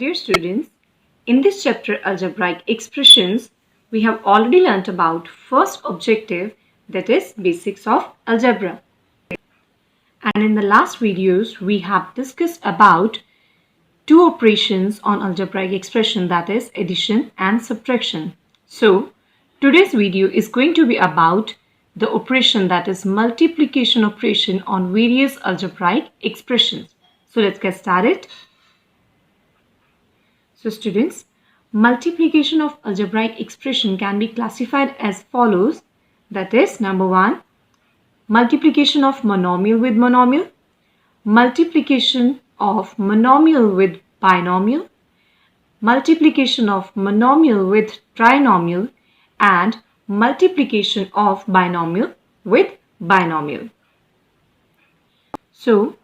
Dear students, in this chapter Algebraic Expressions, we have already learnt about first objective, that is basics of algebra. And in the last videos, we have discussed about two operations on algebraic expression, that is addition and subtraction. So today's video is going to be about the operation, that is multiplication operation on various algebraic expressions. So let's get started. So students, multiplication of algebraic expression can be classified as follows. That is, number one, multiplication of monomial with monomial, multiplication of monomial with binomial, multiplication of monomial with trinomial, and multiplication of binomial with binomial. So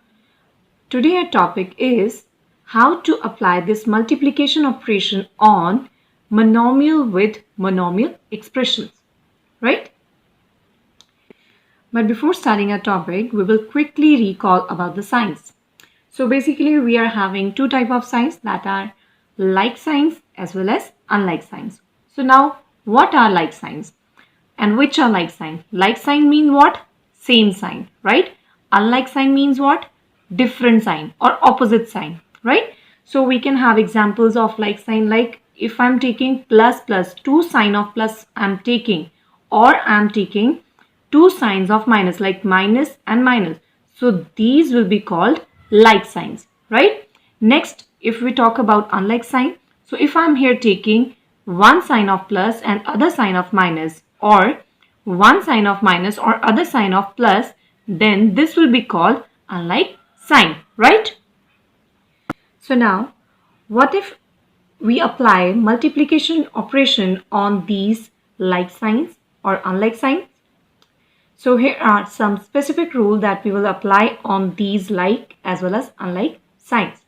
today our topic is how to apply this multiplication operation on monomial with monomial expressions, right? But before starting our topic, we will quickly recall about the signs. So basically we are having two types of signs, that are like signs as well as unlike signs. So now what are like signs and which are like sign? Like sign mean what? Same sign, right? Unlike sign means what? Different sign or opposite sign, right? So we can have examples of like sign, like if I'm taking plus plus, two sign of plus I'm taking, or I'm taking two signs of minus, like minus and minus. So these will be called like signs, right? Next, if we talk about unlike sign, so if I'm here taking one sign of plus and other sign of minus, or one sign of minus or other sign of plus, then this will be called unlike sign, right? So now, what if we apply multiplication operation on these like signs or unlike signs? So here are some specific rules that we will apply on these like as well as unlike signs.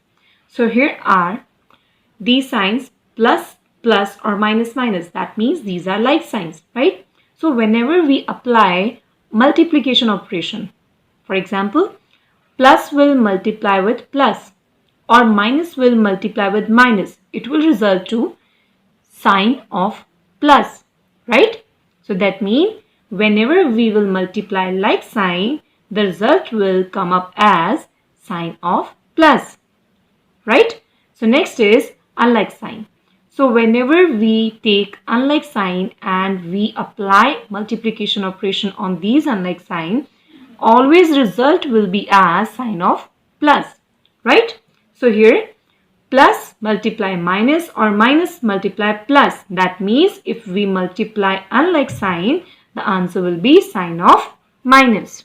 So here are these signs, plus plus or minus minus, that means these are like signs, right? So whenever we apply multiplication operation, for example, plus will multiply with plus or minus will multiply with minus, it will result to sign of plus, right? So that means whenever we will multiply like sign, the result will come up as sign of plus, right? So next is unlike sign. So whenever we take unlike sign and we apply multiplication operation on these unlike sign, always result will be as sign of plus, right? So here plus multiply minus or minus multiply plus, that means if we multiply unlike sign, the answer will be sign of minus.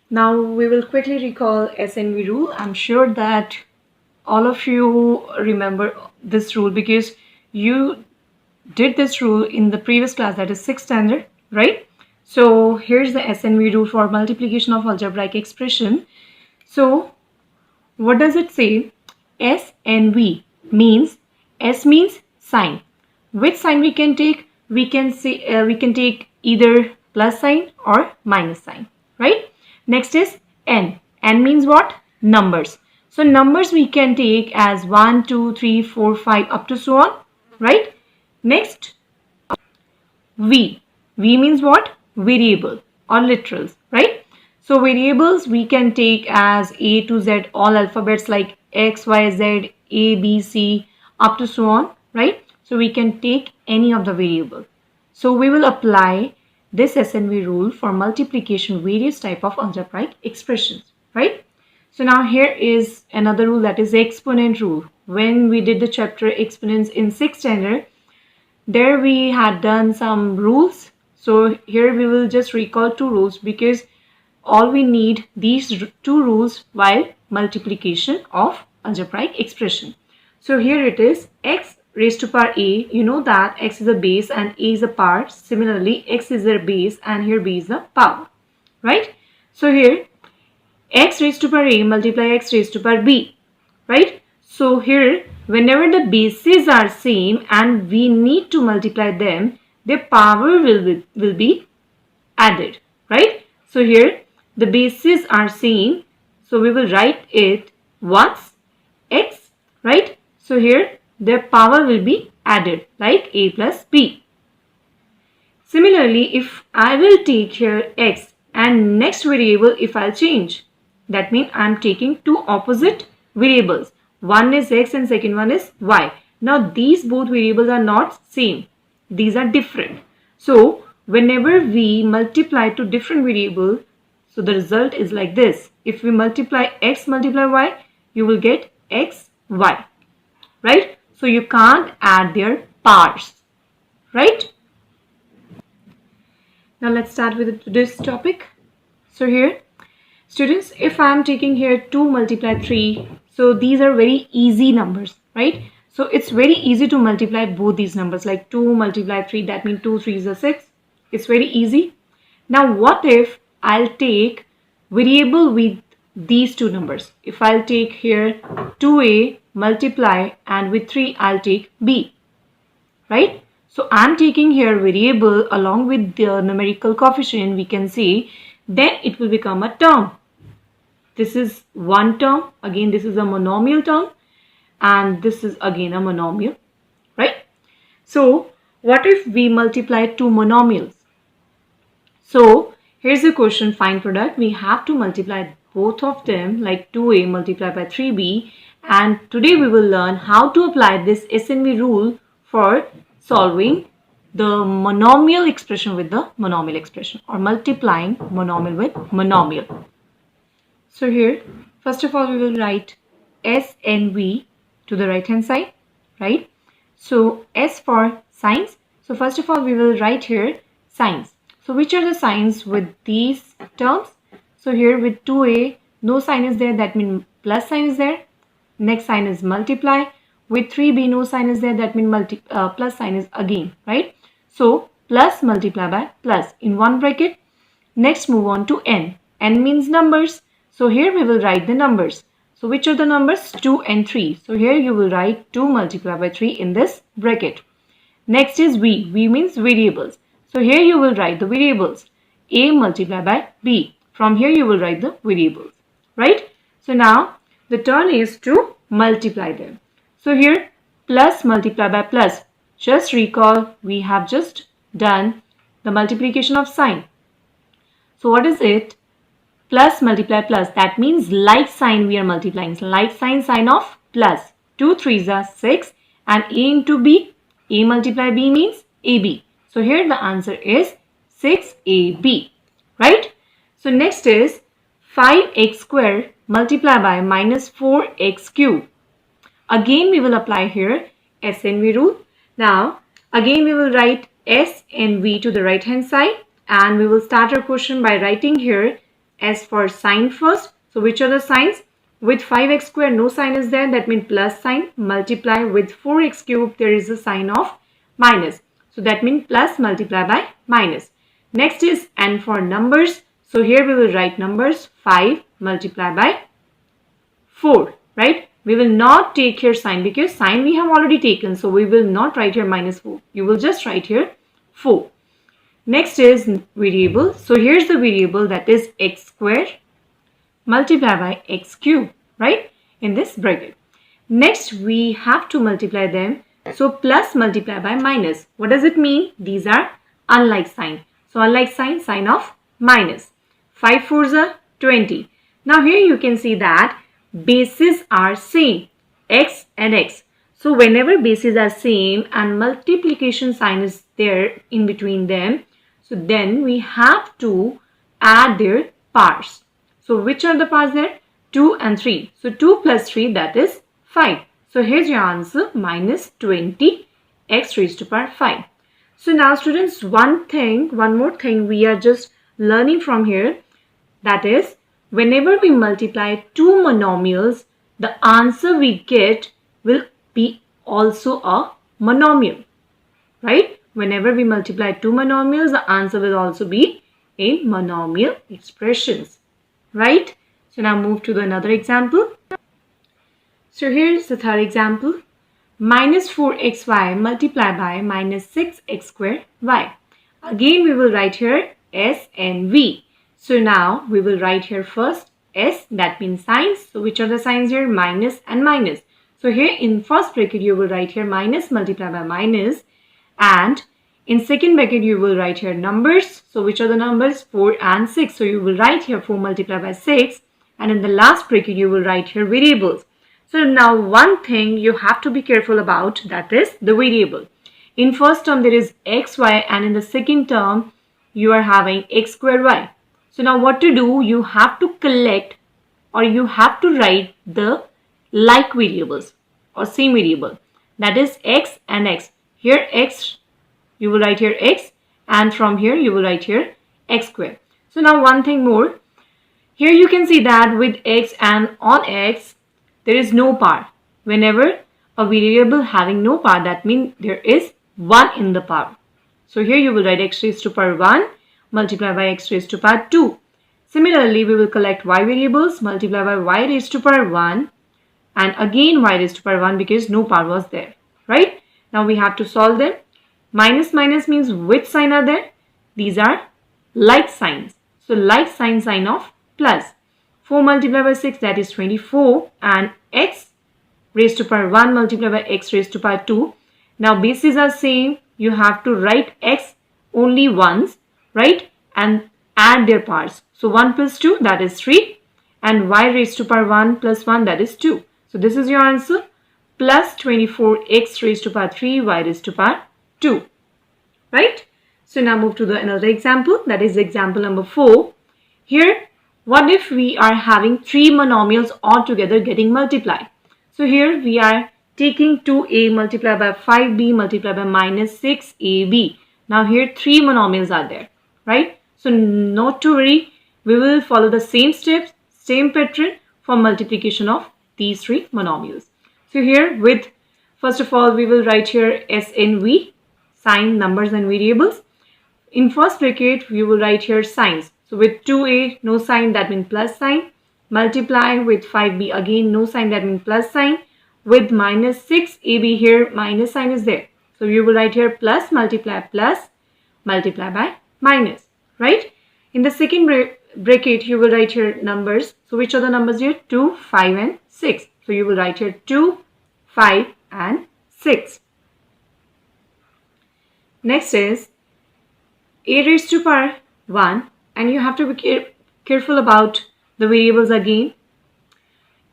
Now we will quickly recall SNV rule. I'm sure that all of you remember this rule because you did this rule in the previous class, that is 6th standard, right? So here's the SNV rule for multiplication of algebraic expression. So what does it say? SNV means, S means sign. Which sign we can take? We can say we can take either plus sign or minus sign, right? Next is N. N means what? Numbers. So numbers we can take as 1, 2, 3, 4, 5 up to so on, right? Next, V. V means what? Variable or literals, right? So variables we can take as A to Z, all alphabets like X, Y, Z, A, B, C up to so on, right? So we can take any of the variable. So we will apply this SNV rule for multiplication various type of algebraic expressions, right? So now here is another rule, that is exponent rule. When we did the chapter exponents in 6th standard, there we had done some rules. So here we will just recall two rules because all we need these two rules while multiplication of algebraic expression. So here it is, x raised to power a. You know that x is a base and a is a power. Similarly, x is a base and here b is a power, right? So here x raised to power a multiply x raised to power b, right? So here whenever the bases are same and we need to multiply them, their power will be added, right? So here the bases are same, so we will write it once x right? So here their power will be added like a plus b. Similarly, if I will take here x and next variable if I'll change, that means I'm taking two opposite variables. One is x and second one is y. Now these both variables are not same. These are different. So whenever we multiply two different variables, so the result is like this. If we multiply x multiply y, you will get x, y, right? So you can't add their powers, right? Now let's start with this topic. So here, students, if I am taking here 2 multiply 3, so these are very easy numbers, right? So it's very easy to multiply both these numbers, like 2 multiply 3, that means 2 3 is 6. It's very easy. Now what if I'll take variable with these two numbers? If I'll take here 2a multiply and with 3 I'll take b, right? So I'm taking here variable along with the numerical coefficient, we can say, then it will become a term. This is one term, again this is a monomial term, and this is again a monomial, right? So what if we multiply two monomials? So here's the question, find product. We have to multiply both of them, like 2a multiplied by 3b, and today we will learn how to apply this SNV rule for solving the monomial expression with the monomial expression, or multiplying monomial with monomial. So here, first of all, we will write S and V to the right hand side, right? So S for signs. So first of all, we will write here signs. So which are the signs with these terms? So here with 2a, no sign is there, that means plus sign is there. Next sign is multiply. With 3b, no sign is there, that means plus sign is again, right? So plus multiply by plus in one bracket. Next move on to n. N means numbers. So here we will write the numbers. So which are the numbers? 2 and 3. So here you will write 2 multiplied by 3 in this bracket. Next is v. V means variables. So here you will write the variables. A multiplied by b. From here you will write the variables, right? So now the turn is to multiply them. So here plus multiply by plus. Just recall, we have just done the multiplication of sign. So what is it? Plus multiply plus. That means like sign we are multiplying. Like sign, sign of plus. 2 3s are 6 and a into b. A multiply b means ab. So here the answer is 6ab, right? So next is 5x square multiplied by minus 4x cube. Again we will apply here SNV rule. Now again we will write S and V to the right hand side, and we will start our question by writing here S for sign first. So which are the signs? With 5x square no sign is there, that means plus sign. Multiply with 4x cube, there is a sign of minus. So that means plus multiply by minus. Next is N for numbers. So here we will write numbers 5 multiply by 4, right? We will not take here sign because sign we have already taken. So we will not write here minus 4. You will just write here 4. Next is variable. So here's the variable, that is x square multiplied by x cube, right? In this bracket. Next we have to multiply them. So plus multiply by minus. What does it mean? These are unlike sign. So unlike sign, sign of minus. 5 4s are 20. Now here you can see that bases are same, x and x. So whenever bases are same and multiplication sign is there in between them, so then we have to add their powers. So which are the powers there? 2 and 3. So 2 plus 3, that is 5. So here's your answer, minus 20 x raised to power 5. So now students, one more thing we are just learning from here, that is whenever we multiply two monomials, the answer we get will be also a monomial, right? Whenever we multiply two monomials, the answer will also be a monomial expressions, right? So now move to another example. So here's the third example. Minus 4xy multiplied by minus 6x square y. Again we will write here S and V. So now we will write here first S, that means signs. So which are the signs here? Minus and minus. So here in first bracket you will write here minus multiplied by minus, and in second bracket you will write here numbers. So which are the numbers? 4 and 6. So you will write here 4 multiplied by 6, and in the last bracket you will write here variables. So now one thing you have to be careful about, that is the variable. In first term there is xy, and in the second term you are having x squared y. So now what to do? You have to collect, or you have to write the like variables or same variable, that is x and x. Here x, you will write here x, and from here you will write here x squared. So now one thing more, here you can see that with x and on x there is no power. Whenever a variable having no power, that means there is 1 in the power. So here you will write x raised to power 1 multiplied by x raised to power 2. Similarly, we will collect y variables, multiply by y raised to power 1, and again y raised to power 1 because no power was there, right? Now we have to solve them. Minus minus means which sign are there? These are like signs. So like sign of plus. 4 multiplied by 6, that is 24, and x raised to power 1 multiplied by x raised to power 2. Now bases are same. You have to write x only once, right? And add their powers. So 1 plus 2, that is 3, and y raised to power 1 plus 1, that is 2. So this is your answer, plus 24x raised to power 3 y raised to power 2, right? So now move to the another example, that is example number 4. Here, what if we are having 3 monomials all together getting multiplied? So here we are taking 2a multiplied by 5b multiplied by minus 6ab. Now here 3 monomials are there, right? So not to worry, we will follow the same steps, same pattern for multiplication of these 3 monomials. So here with, first of all, we will write here SNV, sign, numbers and variables. In first bracket, we will write here signs. So with 2a, no sign, that means plus sign. Multiply with 5b, again no sign, that means plus sign. With minus 6ab, here minus sign is there. So you will write here plus multiply by minus, right? In the second bracket, you will write here numbers. So which are the numbers here? 2, 5 and 6. So you will write here 2, 5 and 6. Next is a raised to power 1, and you have to be careful about the variables again.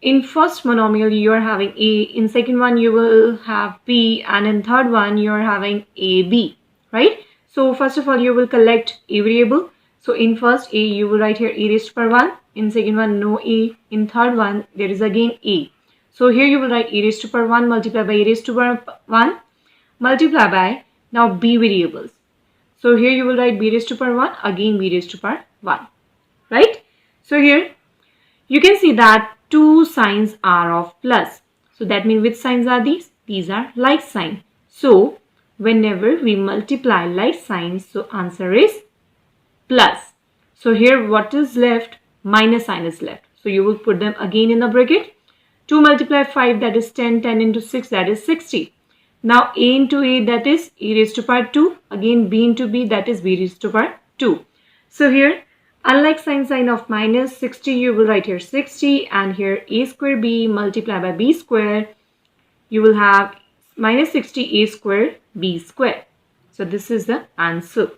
In first monomial you are having a, in second one you will have b, and in third one you are having ab, right? So first of all you will collect a variable. So in first a you will write here a raised to power 1, in second one no a, in third one there is again a. So here you will write a raised to power 1 multiplied by a raised to power 1 multiply by now b variables. So here you will write b raised to power 1, again b raised to power 1, right? So here you can see that 2 signs are of plus. So that means which signs are these? These are like sign. So whenever we multiply like signs, so answer is plus. So here what is left? Minus sign is left. So you will put them again in the bracket. 2 multiply 5, that is 10. 10 into 6, that is 60. Now a into a, that is a raised to power 2. Again b into b, that is b raised to power 2. So here unlike sign of minus 60, you will write here 60, and here a square b multiplied by b square, you will have minus 60 a square b square. So this is the answer.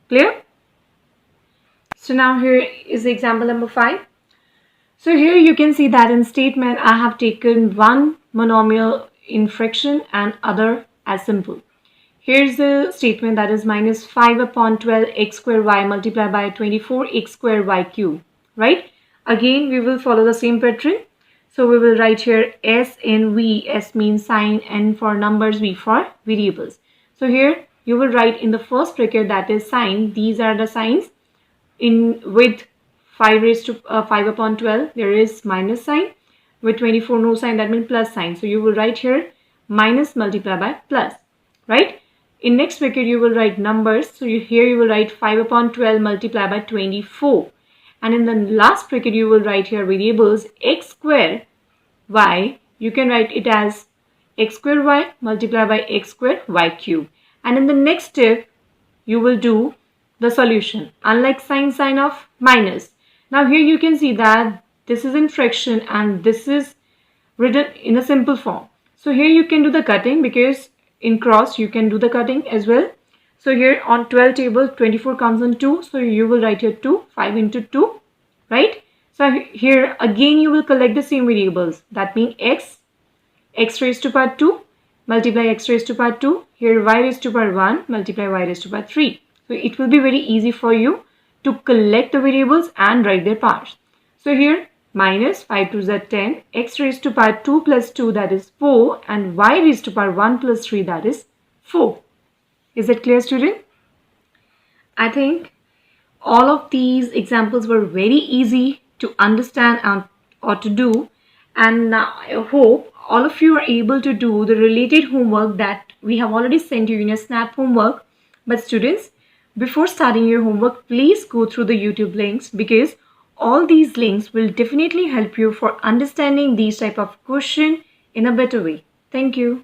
Clear? So now here is example number 5. So here you can see that in statement I have taken one monomial in fraction and other as simple. Here's the statement, that is minus 5 upon 12 x square y multiplied by 24 x square y cube, right? Again we will follow the same pattern. So we will write here S and V. S means sign, N for numbers, V for variables. So here you will write in the first bracket, that is sign. These are the signs. In with 5 raised to 5 upon 12 there is minus sign. With 24 no sign, that means plus sign. So you will write here minus multiply by plus, right? In next bracket you will write numbers. So here you will write 5 upon 12 multiply by 24. And in the last bracket you will write here variables x square y. You can write it as x square y multiply by x square y cube. And in the next step you will do the solution. Unlike sign of minus. Now here you can see that this is in fraction and this is written in a simple form. So here you can do the cutting, because in cross you can do the cutting as well. So here on 12 table, 24 comes on 2. So you will write here 2, 5 into 2, right? So here again you will collect the same variables. That means x raised to power 2, multiply x raised to power 2. Here y raised to power 1, multiply y raised to power 3. So it will be very easy for you to collect the variables and write their powers. So here minus 5 to the 10, x raised to power 2 plus 2, that is 4, and y raised to power 1 plus 3, that is 4. Is that clear, student? I think all of these examples were very easy to understand or to do, and I hope all of you are able to do the related homework that we have already sent you in a snap homework. But students, before starting your homework, please go through the YouTube links, because all these links will definitely help you for understanding these type of question in a better way. Thank you.